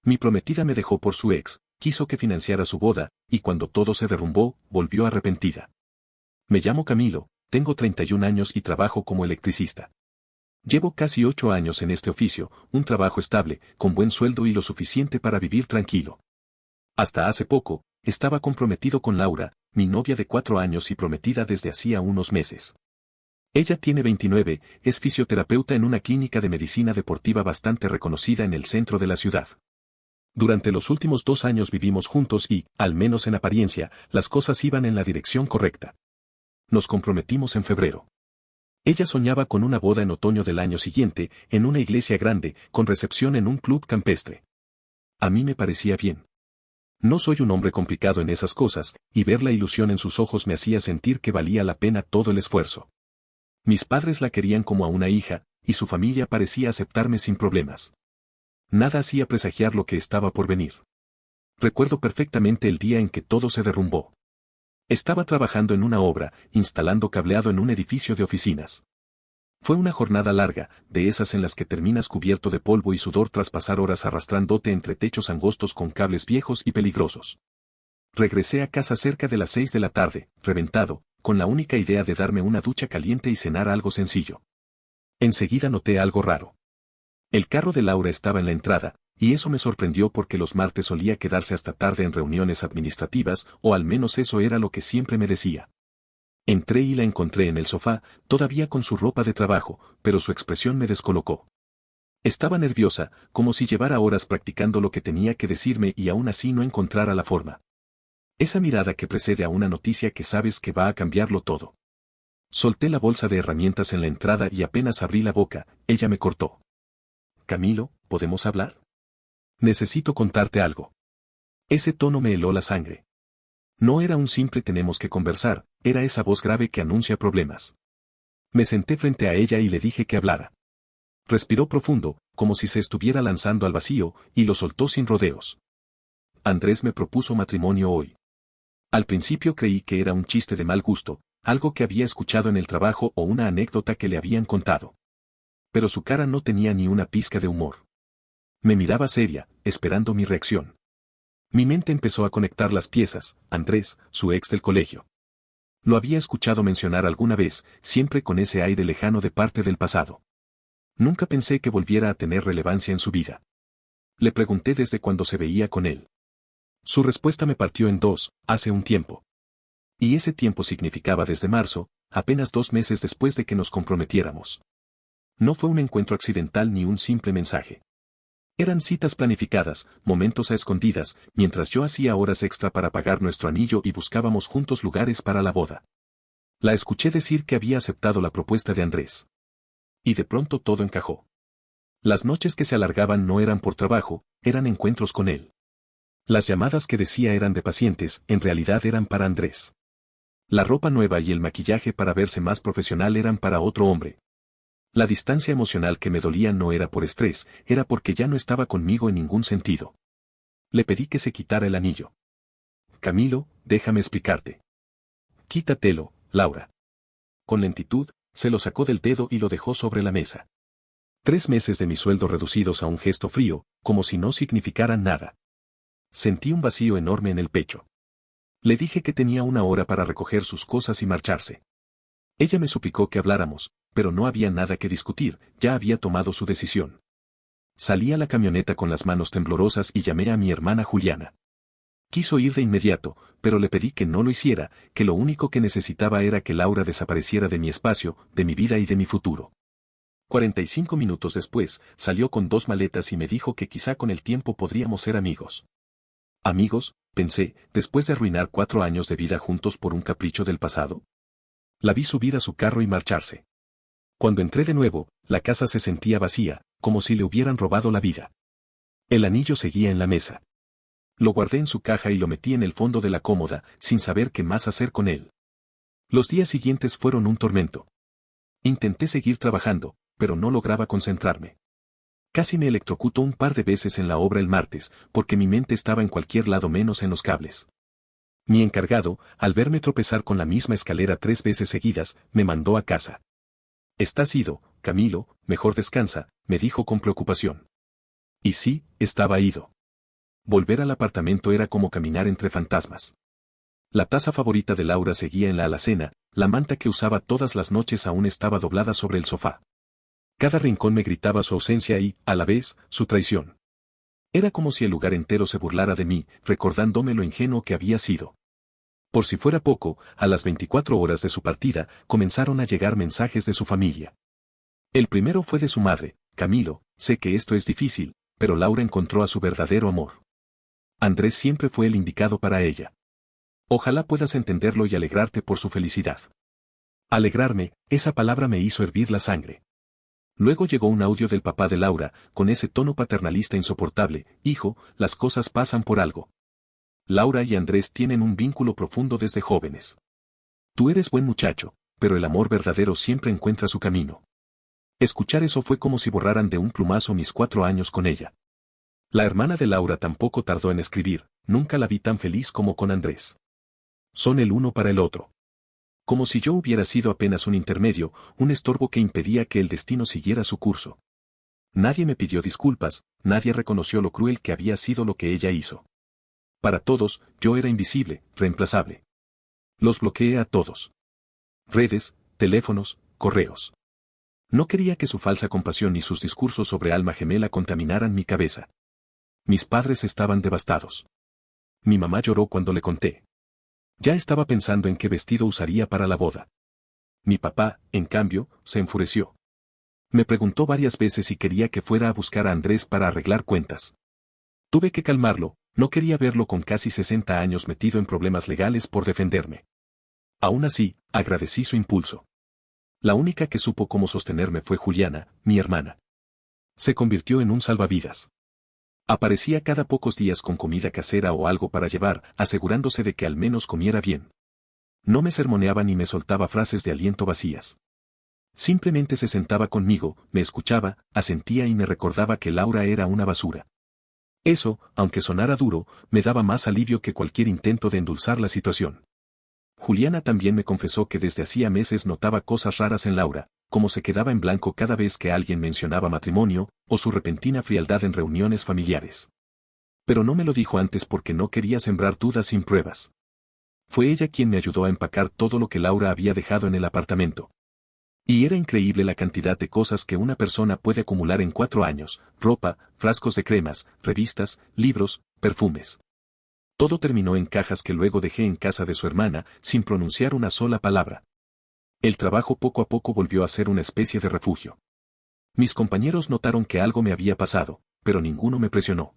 Mi prometida me dejó por su ex, quiso que financiara su boda, y cuando todo se derrumbó, volvió arrepentida. Me llamo Camilo, tengo 31 años y trabajo como electricista. Llevo casi 8 años en este oficio, un trabajo estable, con buen sueldo y lo suficiente para vivir tranquilo. Hasta hace poco, estaba comprometido con Laura, mi novia de 4 años y prometida desde hacía unos meses. Ella tiene 29, es fisioterapeuta en una clínica de medicina deportiva bastante reconocida en el centro de la ciudad. Durante los últimos 2 años vivimos juntos y, al menos en apariencia, las cosas iban en la dirección correcta. Nos comprometimos en febrero. Ella soñaba con una boda en otoño del año siguiente, en una iglesia grande, con recepción en un club campestre. A mí me parecía bien. No soy un hombre complicado en esas cosas, y ver la ilusión en sus ojos me hacía sentir que valía la pena todo el esfuerzo. Mis padres la querían como a una hija, y su familia parecía aceptarme sin problemas. Nada hacía presagiar lo que estaba por venir. Recuerdo perfectamente el día en que todo se derrumbó. Estaba trabajando en una obra, instalando cableado en un edificio de oficinas. Fue una jornada larga, de esas en las que terminas cubierto de polvo y sudor tras pasar horas arrastrándote entre techos angostos con cables viejos y peligrosos. Regresé a casa cerca de las 6 de la tarde, reventado, con la única idea de darme una ducha caliente y cenar algo sencillo. Enseguida noté algo raro. El carro de Laura estaba en la entrada, y eso me sorprendió porque los martes solía quedarse hasta tarde en reuniones administrativas, o al menos eso era lo que siempre me decía. Entré y la encontré en el sofá, todavía con su ropa de trabajo, pero su expresión me descolocó. Estaba nerviosa, como si llevara horas practicando lo que tenía que decirme y aún así no encontrara la forma. Esa mirada que precede a una noticia que sabes que va a cambiarlo todo. Solté la bolsa de herramientas en la entrada y apenas abrí la boca, ella me cortó. Camilo, ¿podemos hablar? Necesito contarte algo. Ese tono me heló la sangre. No era un simple tenemos que conversar, era esa voz grave que anuncia problemas. Me senté frente a ella y le dije que hablara. Respiró profundo, como si se estuviera lanzando al vacío, y lo soltó sin rodeos. Andrés me propuso matrimonio hoy. Al principio creí que era un chiste de mal gusto, algo que había escuchado en el trabajo o una anécdota que le habían contado. Pero su cara no tenía ni una pizca de humor. Me miraba seria, esperando mi reacción. Mi mente empezó a conectar las piezas, Andrés, su ex del colegio. Lo había escuchado mencionar alguna vez, siempre con ese aire lejano de parte del pasado. Nunca pensé que volviera a tener relevancia en su vida. Le pregunté desde cuándo se veía con él. Su respuesta me partió en dos, hace un tiempo. Y ese tiempo significaba desde marzo, apenas 2 meses después de que nos comprometiéramos. No fue un encuentro accidental ni un simple mensaje. Eran citas planificadas, momentos a escondidas, mientras yo hacía horas extra para pagar nuestro anillo y buscábamos juntos lugares para la boda. La escuché decir que había aceptado la propuesta de Andrés. Y de pronto todo encajó. Las noches que se alargaban no eran por trabajo, eran encuentros con él. Las llamadas que decía eran de pacientes, en realidad eran para Andrés. La ropa nueva y el maquillaje para verse más profesional eran para otro hombre. La distancia emocional que me dolía no era por estrés, era porque ya no estaba conmigo en ningún sentido. Le pedí que se quitara el anillo. Camilo, déjame explicarte. Quítatelo, Laura. Con lentitud, se lo sacó del dedo y lo dejó sobre la mesa. 3 meses de mi sueldo reducidos a un gesto frío, como si no significaran nada. Sentí un vacío enorme en el pecho. Le dije que tenía 1 hora para recoger sus cosas y marcharse. Ella me suplicó que habláramos, pero no había nada que discutir, ya había tomado su decisión. Salí a la camioneta con las manos temblorosas y llamé a mi hermana Juliana. Quiso ir de inmediato, pero le pedí que no lo hiciera, que lo único que necesitaba era que Laura desapareciera de mi espacio, de mi vida y de mi futuro. 45 minutos después, salió con 2 maletas y me dijo que quizá con el tiempo podríamos ser amigos. Amigos, pensé, después de arruinar 4 años de vida juntos por un capricho del pasado. La vi subir a su carro y marcharse. Cuando entré de nuevo, la casa se sentía vacía, como si le hubieran robado la vida. El anillo seguía en la mesa. Lo guardé en su caja y lo metí en el fondo de la cómoda, sin saber qué más hacer con él. Los días siguientes fueron un tormento. Intenté seguir trabajando, pero no lograba concentrarme. Casi me electrocutó un par de veces en la obra el martes, porque mi mente estaba en cualquier lado menos en los cables. Mi encargado, al verme tropezar con la misma escalera 3 veces seguidas, me mandó a casa. Estás ido, Camilo, mejor descansa, me dijo con preocupación. Y sí, estaba ido. Volver al apartamento era como caminar entre fantasmas. La taza favorita de Laura seguía en la alacena, la manta que usaba todas las noches aún estaba doblada sobre el sofá. Cada rincón me gritaba su ausencia y, a la vez, su traición. Era como si el lugar entero se burlara de mí, recordándome lo ingenuo que había sido. Por si fuera poco, a las 24 horas de su partida, comenzaron a llegar mensajes de su familia. El primero fue de su madre: Camilo, sé que esto es difícil, pero Laura encontró a su verdadero amor. Andrés siempre fue el indicado para ella. Ojalá puedas entenderlo y alegrarte por su felicidad. Alegrarme, esa palabra me hizo hervir la sangre. Luego llegó un audio del papá de Laura, con ese tono paternalista insoportable: hijo, las cosas pasan por algo. Laura y Andrés tienen un vínculo profundo desde jóvenes. Tú eres buen muchacho, pero el amor verdadero siempre encuentra su camino. Escuchar eso fue como si borraran de un plumazo mis 4 años con ella. La hermana de Laura tampoco tardó en escribir: nunca la vi tan feliz como con Andrés. Son el uno para el otro. Como si yo hubiera sido apenas un intermedio, un estorbo que impedía que el destino siguiera su curso. Nadie me pidió disculpas, nadie reconoció lo cruel que había sido lo que ella hizo. Para todos, yo era invisible, reemplazable. Los bloqueé a todos. Redes, teléfonos, correos. No quería que su falsa compasión y sus discursos sobre alma gemela contaminaran mi cabeza. Mis padres estaban devastados. Mi mamá lloró cuando le conté. Ya estaba pensando en qué vestido usaría para la boda. Mi papá, en cambio, se enfureció. Me preguntó varias veces si quería que fuera a buscar a Andrés para arreglar cuentas. Tuve que calmarlo, no quería verlo con casi 60 años metido en problemas legales por defenderme. Aún así, agradecí su impulso. La única que supo cómo sostenerme fue Juliana, mi hermana. Se convirtió en un salvavidas. Aparecía cada pocos días con comida casera o algo para llevar, asegurándose de que al menos comiera bien. No me sermoneaba ni me soltaba frases de aliento vacías. Simplemente se sentaba conmigo, me escuchaba, asentía y me recordaba que Laura era una basura. Eso, aunque sonara duro, me daba más alivio que cualquier intento de endulzar la situación. Juliana también me confesó que desde hacía meses notaba cosas raras en Laura, como se quedaba en blanco cada vez que alguien mencionaba matrimonio, o su repentina frialdad en reuniones familiares. Pero no me lo dijo antes porque no quería sembrar dudas sin pruebas. Fue ella quien me ayudó a empacar todo lo que Laura había dejado en el apartamento. Y era increíble la cantidad de cosas que una persona puede acumular en 4 años: ropa, frascos de cremas, revistas, libros, perfumes. Todo terminó en cajas que luego dejé en casa de su hermana, sin pronunciar una sola palabra. El trabajo poco a poco volvió a ser una especie de refugio. Mis compañeros notaron que algo me había pasado, pero ninguno me presionó.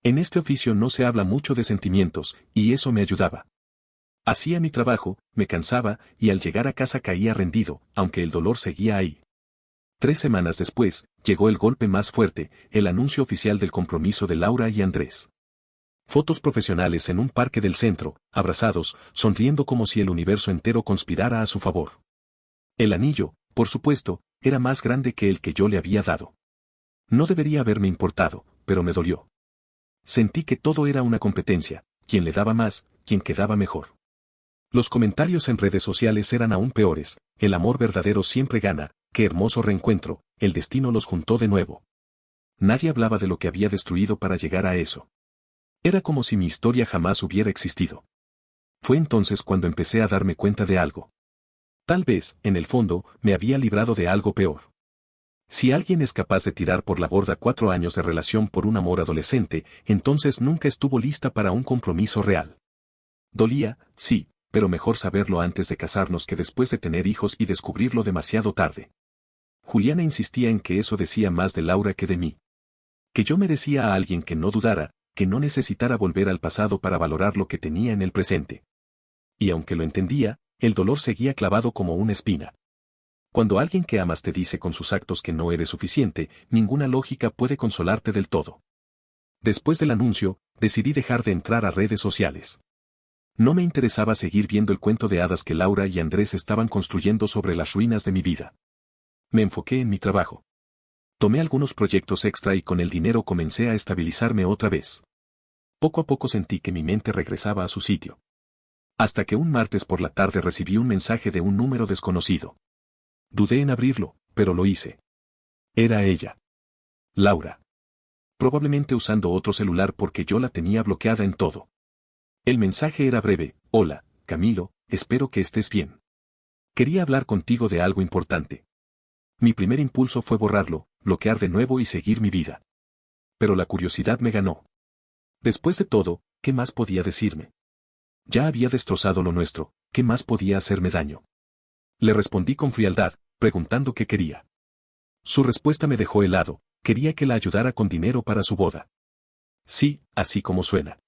En este oficio no se habla mucho de sentimientos, y eso me ayudaba. Hacía mi trabajo, me cansaba, y al llegar a casa caía rendido, aunque el dolor seguía ahí. 3 semanas después, llegó el golpe más fuerte: el anuncio oficial del compromiso de Laura y Andrés. Fotos profesionales en un parque del centro, abrazados, sonriendo como si el universo entero conspirara a su favor. El anillo, por supuesto, era más grande que el que yo le había dado. No debería haberme importado, pero me dolió. Sentí que todo era una competencia: quien le daba más, quien quedaba mejor. Los comentarios en redes sociales eran aún peores: el amor verdadero siempre gana, qué hermoso reencuentro, el destino los juntó de nuevo. Nadie hablaba de lo que había destruido para llegar a eso. Era como si mi historia jamás hubiera existido. Fue entonces cuando empecé a darme cuenta de algo. Tal vez, en el fondo, me había librado de algo peor. Si alguien es capaz de tirar por la borda 4 años de relación por un amor adolescente, entonces nunca estuvo lista para un compromiso real. Dolía, sí, pero mejor saberlo antes de casarnos que después de tener hijos y descubrirlo demasiado tarde. Juliana insistía en que eso decía más de Laura que de mí. Que yo merecía a alguien que no dudara, que no necesitara volver al pasado para valorar lo que tenía en el presente. Y aunque lo entendía, el dolor seguía clavado como una espina. Cuando alguien que amas te dice con sus actos que no eres suficiente, ninguna lógica puede consolarte del todo. Después del anuncio, decidí dejar de entrar a redes sociales. No me interesaba seguir viendo el cuento de hadas que Laura y Andrés estaban construyendo sobre las ruinas de mi vida. Me enfoqué en mi trabajo. Tomé algunos proyectos extra y con el dinero comencé a estabilizarme otra vez. Poco a poco sentí que mi mente regresaba a su sitio. Hasta que un martes por la tarde recibí un mensaje de un número desconocido. Dudé en abrirlo, pero lo hice. Era ella. Laura. probablemente usando otro celular porque yo la tenía bloqueada en todo. El mensaje era breve: hola, Camilo, espero que estés bien. Quería hablar contigo de algo importante. Mi primer impulso fue borrarlo, bloquear de nuevo y seguir mi vida. Pero la curiosidad me ganó. Después de todo, ¿qué más podía decirme? Ya había destrozado lo nuestro, ¿qué más podía hacerme daño? Le respondí con frialdad, preguntando qué quería. Su respuesta me dejó helado: quería que la ayudara con dinero para su boda. Sí, así como suena.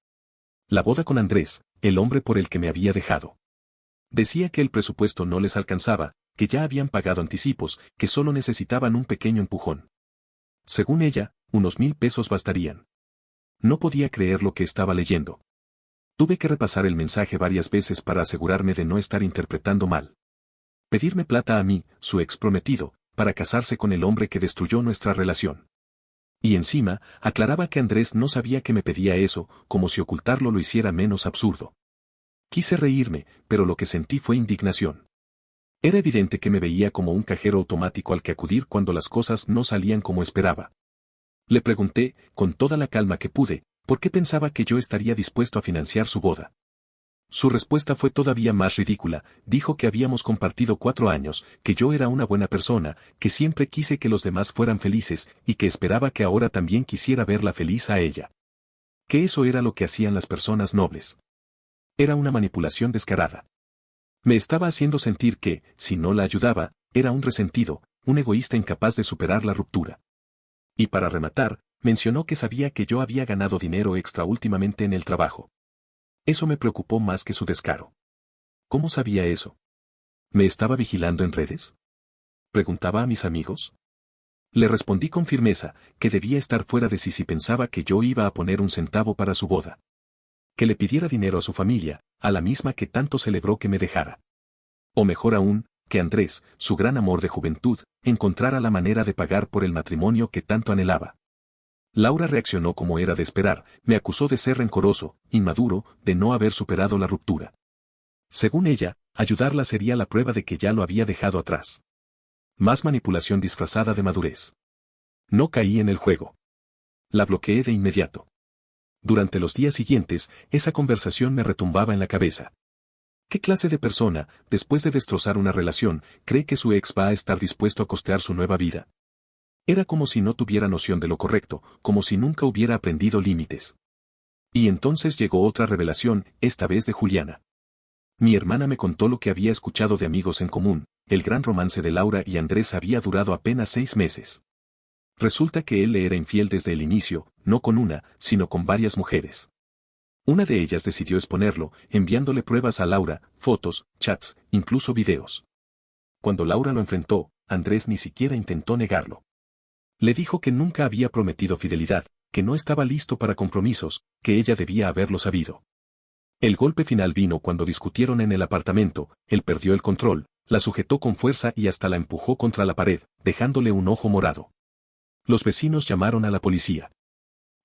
La boda con Andrés, el hombre por el que me había dejado. Decía que el presupuesto no les alcanzaba, que ya habían pagado anticipos, que solo necesitaban un pequeño empujón. Según ella, unos 1,000 pesos bastarían. No podía creer lo que estaba leyendo. Tuve que repasar el mensaje varias veces para asegurarme de no estar interpretando mal. Pedirme plata a mí, su ex prometido, para casarse con el hombre que destruyó nuestra relación. Y encima, aclaraba que Andrés no sabía que me pedía eso, como si ocultarlo lo hiciera menos absurdo. Quise reírme, pero lo que sentí fue indignación. Era evidente que me veía como un cajero automático al que acudir cuando las cosas no salían como esperaba. Le pregunté, con toda la calma que pude, por qué pensaba que yo estaría dispuesto a financiar su boda. Su respuesta fue todavía más ridícula: dijo que habíamos compartido 4 años, que yo era una buena persona, que siempre quise que los demás fueran felices, y que esperaba que ahora también quisiera verla feliz a ella. Que eso era lo que hacían las personas nobles. Era una manipulación descarada. Me estaba haciendo sentir que, si no la ayudaba, era un resentido, un egoísta incapaz de superar la ruptura. Y para rematar, mencionó que sabía que yo había ganado dinero extra últimamente en el trabajo. Eso me preocupó más que su descaro. ¿Cómo sabía eso? ¿Me estaba vigilando en redes? Preguntaba a mis amigos. Le respondí con firmeza, que debía estar fuera de sí si pensaba que yo iba a poner un centavo para su boda. Que le pidiera dinero a su familia, a la misma que tanto celebró que me dejara. O mejor aún, que Andrés, su gran amor de juventud, encontrara la manera de pagar por el matrimonio que tanto anhelaba. Laura reaccionó como era de esperar: me acusó de ser rencoroso, inmaduro, de no haber superado la ruptura. Según ella, ayudarla sería la prueba de que ya lo había dejado atrás. Más manipulación disfrazada de madurez. No caí en el juego. La bloqueé de inmediato. Durante los días siguientes, esa conversación me retumbaba en la cabeza. ¿Qué clase de persona, después de destrozar una relación, cree que su ex va a estar dispuesto a costear su nueva vida? Era como si no tuviera noción de lo correcto, como si nunca hubiera aprendido límites. Y entonces llegó otra revelación, esta vez de Juliana. Mi hermana me contó lo que había escuchado de amigos en común: el gran romance de Laura y Andrés había durado apenas 6 meses. Resulta que él le era infiel desde el inicio, no con una, sino con varias mujeres. Una de ellas decidió exponerlo, enviándole pruebas a Laura, fotos, chats, incluso videos. Cuando Laura lo enfrentó, Andrés ni siquiera intentó negarlo. Le dijo que nunca había prometido fidelidad, que no estaba listo para compromisos, que ella debía haberlo sabido. El golpe final vino cuando discutieron en el apartamento: él perdió el control, la sujetó con fuerza y hasta la empujó contra la pared, dejándole un ojo morado. Los vecinos llamaron a la policía.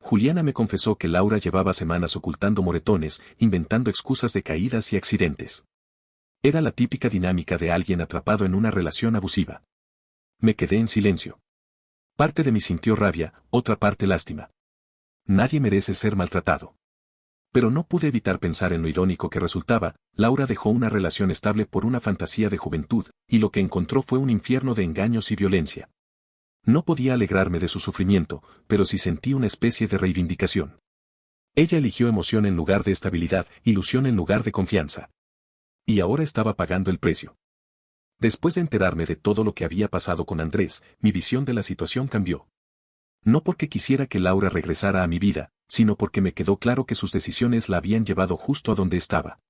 Juliana me confesó que Laura llevaba semanas ocultando moretones, inventando excusas de caídas y accidentes. Era la típica dinámica de alguien atrapado en una relación abusiva. Me quedé en silencio. Parte de mí sintió rabia, otra parte lástima. Nadie merece ser maltratado. Pero no pude evitar pensar en lo irónico que resultaba: Laura dejó una relación estable por una fantasía de juventud, y lo que encontró fue un infierno de engaños y violencia. No podía alegrarme de su sufrimiento, pero sí sentí una especie de reivindicación. Ella eligió emoción en lugar de estabilidad, ilusión en lugar de confianza. Y ahora estaba pagando el precio. Después de enterarme de todo lo que había pasado con Andrés, mi visión de la situación cambió. No porque quisiera que Laura regresara a mi vida, sino porque me quedó claro que sus decisiones la habían llevado justo a donde estaba.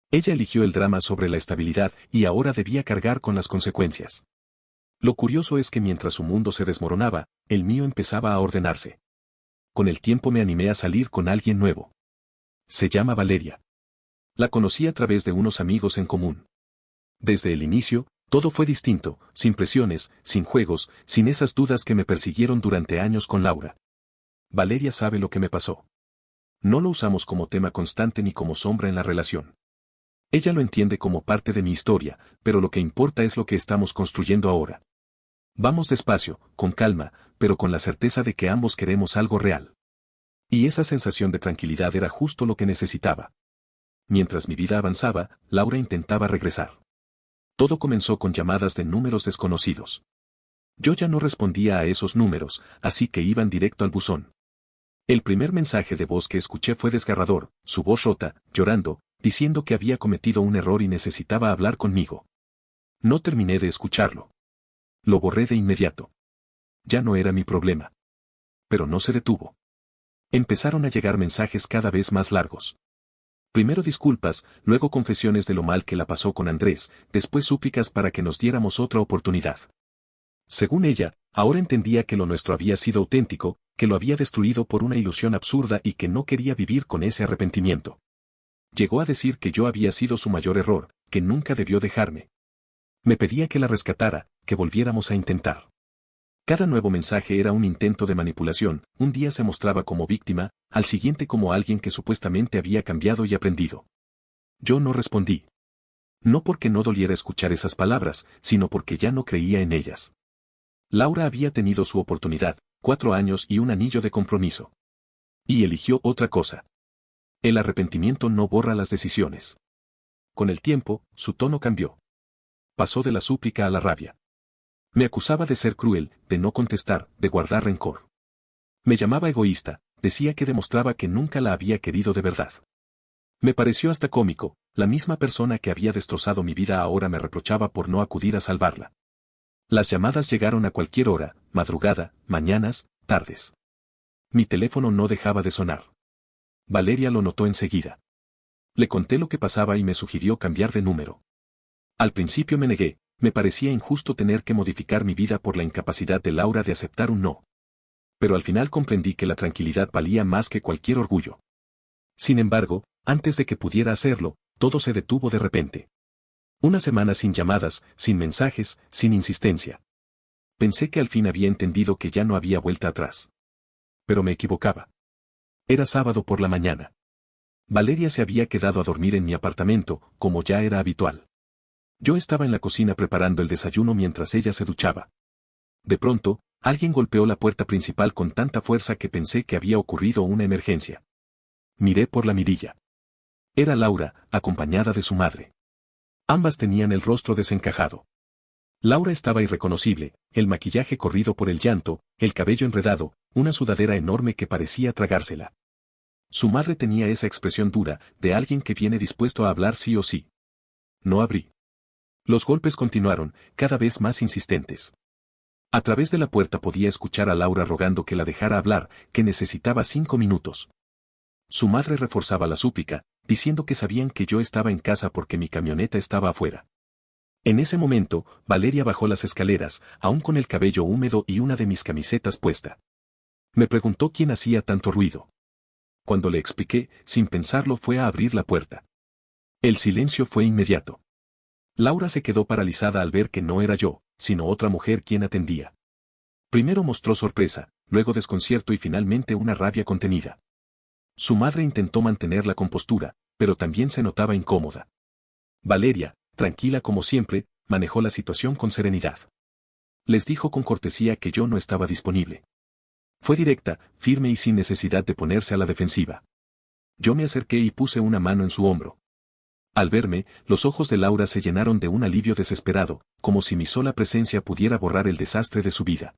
Ella eligió el drama sobre la estabilidad y ahora debía cargar con las consecuencias. Lo curioso es que mientras su mundo se desmoronaba, el mío empezaba a ordenarse. Con el tiempo me animé a salir con alguien nuevo. Se llama Valeria. La conocí a través de unos amigos en común. Desde el inicio, todo fue distinto, sin presiones, sin juegos, sin esas dudas que me persiguieron durante años con Laura. Valeria sabe lo que me pasó. No lo usamos como tema constante ni como sombra en la relación. Ella lo entiende como parte de mi historia, pero lo que importa es lo que estamos construyendo ahora. Vamos despacio, con calma, pero con la certeza de que ambos queremos algo real. Y esa sensación de tranquilidad era justo lo que necesitaba. Mientras mi vida avanzaba, Laura intentaba regresar. Todo comenzó con llamadas de números desconocidos. Yo ya no respondía a esos números, así que iban directo al buzón. El primer mensaje de voz que escuché fue desgarrador, su voz rota, llorando, diciendo que había cometido un error y necesitaba hablar conmigo. No terminé de escucharlo. Lo borré de inmediato. Ya no era mi problema. Pero no se detuvo. Empezaron a llegar mensajes cada vez más largos. Primero disculpas, luego confesiones de lo mal que la pasó con Andrés, después súplicas para que nos diéramos otra oportunidad. Según ella, ahora entendía que lo nuestro había sido auténtico, que lo había destruido por una ilusión absurda y que no quería vivir con ese arrepentimiento. Llegó a decir que yo había sido su mayor error, que nunca debió dejarme. Me pedía que la rescatara, que volviéramos a intentar. Cada nuevo mensaje era un intento de manipulación, un día se mostraba como víctima, al siguiente como alguien que supuestamente había cambiado y aprendido. Yo no respondí. No porque no doliera escuchar esas palabras, sino porque ya no creía en ellas. Laura había tenido su oportunidad, 4 años y un anillo de compromiso. Y eligió otra cosa. El arrepentimiento no borra las decisiones. Con el tiempo, su tono cambió. Pasó de la súplica a la rabia. Me acusaba de ser cruel, de no contestar, de guardar rencor. Me llamaba egoísta, decía que demostraba que nunca la había querido de verdad. Me pareció hasta cómico, la misma persona que había destrozado mi vida ahora me reprochaba por no acudir a salvarla. Las llamadas llegaron a cualquier hora, madrugada, mañanas, tardes. Mi teléfono no dejaba de sonar. Valeria lo notó enseguida. Le conté lo que pasaba y me sugirió cambiar de número. Al principio me negué, me parecía injusto tener que modificar mi vida por la incapacidad de Laura de aceptar un no. Pero al final comprendí que la tranquilidad valía más que cualquier orgullo. Sin embargo, antes de que pudiera hacerlo, todo se detuvo de repente. Una semana sin llamadas, sin mensajes, sin insistencia. Pensé que al fin había entendido que ya no había vuelta atrás. Pero me equivocaba. Era sábado por la mañana. Valeria se había quedado a dormir en mi apartamento, como ya era habitual. Yo estaba en la cocina preparando el desayuno mientras ella se duchaba. De pronto, alguien golpeó la puerta principal con tanta fuerza que pensé que había ocurrido una emergencia. Miré por la mirilla. Era Laura, acompañada de su madre. Ambas tenían el rostro desencajado. Laura estaba irreconocible, el maquillaje corrido por el llanto, el cabello enredado, una sudadera enorme que parecía tragársela. Su madre tenía esa expresión dura, de alguien que viene dispuesto a hablar sí o sí. No abrí. Los golpes continuaron, cada vez más insistentes. A través de la puerta podía escuchar a Laura rogando que la dejara hablar, que necesitaba 5 minutos. Su madre reforzaba la súplica, diciendo que sabían que yo estaba en casa porque mi camioneta estaba afuera. En ese momento, Valeria bajó las escaleras, aún con el cabello húmedo y una de mis camisetas puesta. Me preguntó quién hacía tanto ruido. Cuando le expliqué, sin pensarlo fue a abrir la puerta. El silencio fue inmediato. Laura se quedó paralizada al ver que no era yo, sino otra mujer quien atendía. Primero mostró sorpresa, luego desconcierto y finalmente una rabia contenida. Su madre intentó mantener la compostura, pero también se notaba incómoda. Valeria, tranquila como siempre, manejó la situación con serenidad. Les dijo con cortesía que yo no estaba disponible. Fue directa, firme y sin necesidad de ponerse a la defensiva. Yo me acerqué y puse una mano en su hombro. Al verme, los ojos de Laura se llenaron de un alivio desesperado, como si mi sola presencia pudiera borrar el desastre de su vida.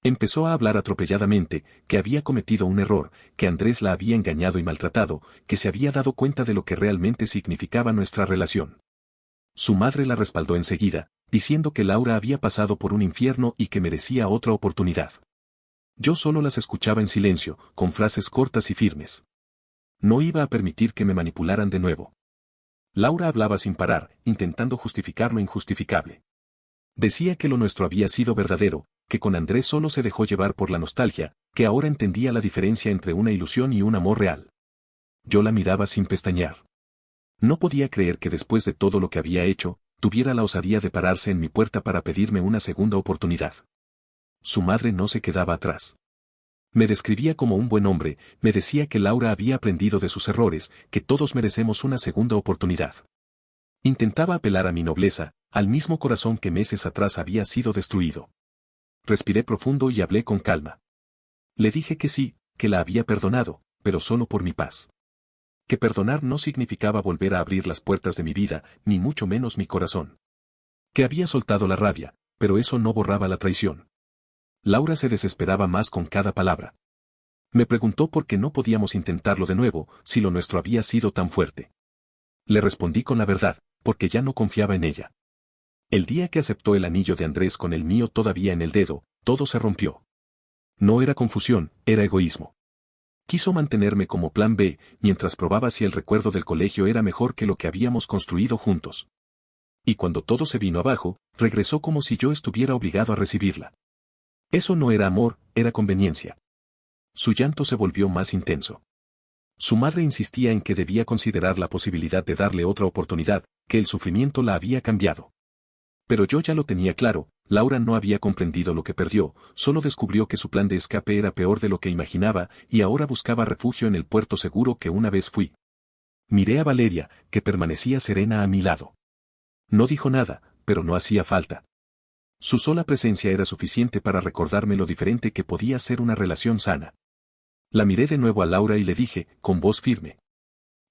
Empezó a hablar atropelladamente, que había cometido un error, que Andrés la había engañado y maltratado, que se había dado cuenta de lo que realmente significaba nuestra relación. Su madre la respaldó enseguida, diciendo que Laura había pasado por un infierno y que merecía otra oportunidad. Yo solo las escuchaba en silencio, con frases cortas y firmes. No iba a permitir que me manipularan de nuevo. Laura hablaba sin parar, intentando justificar lo injustificable. Decía que lo nuestro había sido verdadero, que con Andrés solo se dejó llevar por la nostalgia, que ahora entendía la diferencia entre una ilusión y un amor real. Yo la miraba sin pestañear. No podía creer que después de todo lo que había hecho, tuviera la osadía de pararse en mi puerta para pedirme una segunda oportunidad. Su madre no se quedaba atrás. Me describía como un buen hombre, me decía que Laura había aprendido de sus errores, que todos merecemos una segunda oportunidad. Intentaba apelar a mi nobleza, al mismo corazón que meses atrás había sido destruido. Respiré profundo y hablé con calma. Le dije que sí, que la había perdonado, pero solo por mi paz. Que perdonar no significaba volver a abrir las puertas de mi vida, ni mucho menos mi corazón. Que había soltado la rabia, pero eso no borraba la traición. Laura se desesperaba más con cada palabra. Me preguntó por qué no podíamos intentarlo de nuevo, si lo nuestro había sido tan fuerte. Le respondí con la verdad, porque ya no confiaba en ella. El día que aceptó el anillo de Andrés con el mío todavía en el dedo, todo se rompió. No era confusión, era egoísmo. Quiso mantenerme como plan B, mientras probaba si el recuerdo del colegio era mejor que lo que habíamos construido juntos. Y cuando todo se vino abajo, regresó como si yo estuviera obligado a recibirla. Eso no era amor, era conveniencia. Su llanto se volvió más intenso. Su madre insistía en que debía considerar la posibilidad de darle otra oportunidad, que el sufrimiento la había cambiado. Pero yo ya lo tenía claro, Laura no había comprendido lo que perdió, solo descubrió que su plan de escape era peor de lo que imaginaba y ahora buscaba refugio en el puerto seguro que una vez fui. Miré a Valeria, que permanecía serena a mi lado. No dijo nada, pero no hacía falta. Su sola presencia era suficiente para recordarme lo diferente que podía ser una relación sana. La miré de nuevo a Laura y le dije, con voz firme.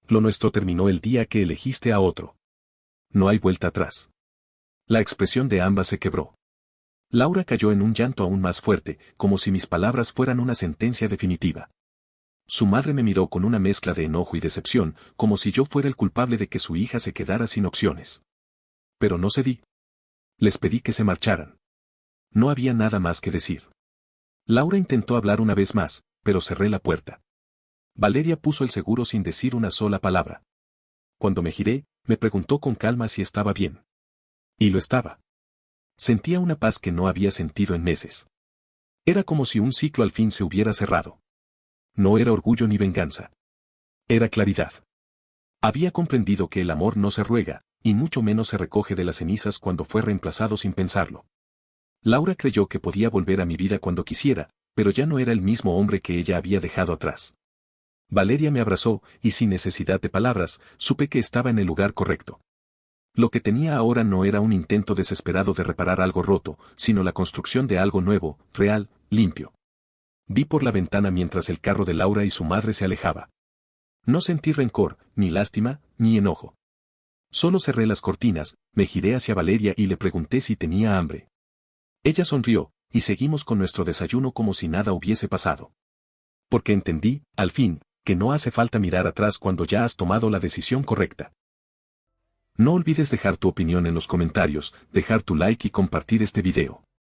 Lo nuestro terminó el día que elegiste a otro. No hay vuelta atrás. La expresión de ambas se quebró. Laura cayó en un llanto aún más fuerte, como si mis palabras fueran una sentencia definitiva. Su madre me miró con una mezcla de enojo y decepción, como si yo fuera el culpable de que su hija se quedara sin opciones. Pero no cedí. Les pedí que se marcharan. No había nada más que decir. Laura intentó hablar una vez más, pero cerré la puerta. Valeria puso el seguro sin decir una sola palabra. Cuando me giré, me preguntó con calma si estaba bien. Y lo estaba. Sentía una paz que no había sentido en meses. Era como si un ciclo al fin se hubiera cerrado. No era orgullo ni venganza. Era claridad. Había comprendido que el amor no se ruega, y mucho menos se recoge de las cenizas cuando fue reemplazado sin pensarlo. Laura creyó que podía volver a mi vida cuando quisiera, pero ya no era el mismo hombre que ella había dejado atrás. Valeria me abrazó, y sin necesidad de palabras, supe que estaba en el lugar correcto. Lo que tenía ahora no era un intento desesperado de reparar algo roto, sino la construcción de algo nuevo, real, limpio. Vi por la ventana mientras el carro de Laura y su madre se alejaba. No sentí rencor, ni lástima, ni enojo. Solo cerré las cortinas, me giré hacia Valeria y le pregunté si tenía hambre. Ella sonrió, y seguimos con nuestro desayuno como si nada hubiese pasado. Porque entendí, al fin, que no hace falta mirar atrás cuando ya has tomado la decisión correcta. No olvides dejar tu opinión en los comentarios, dejar tu like y compartir este video.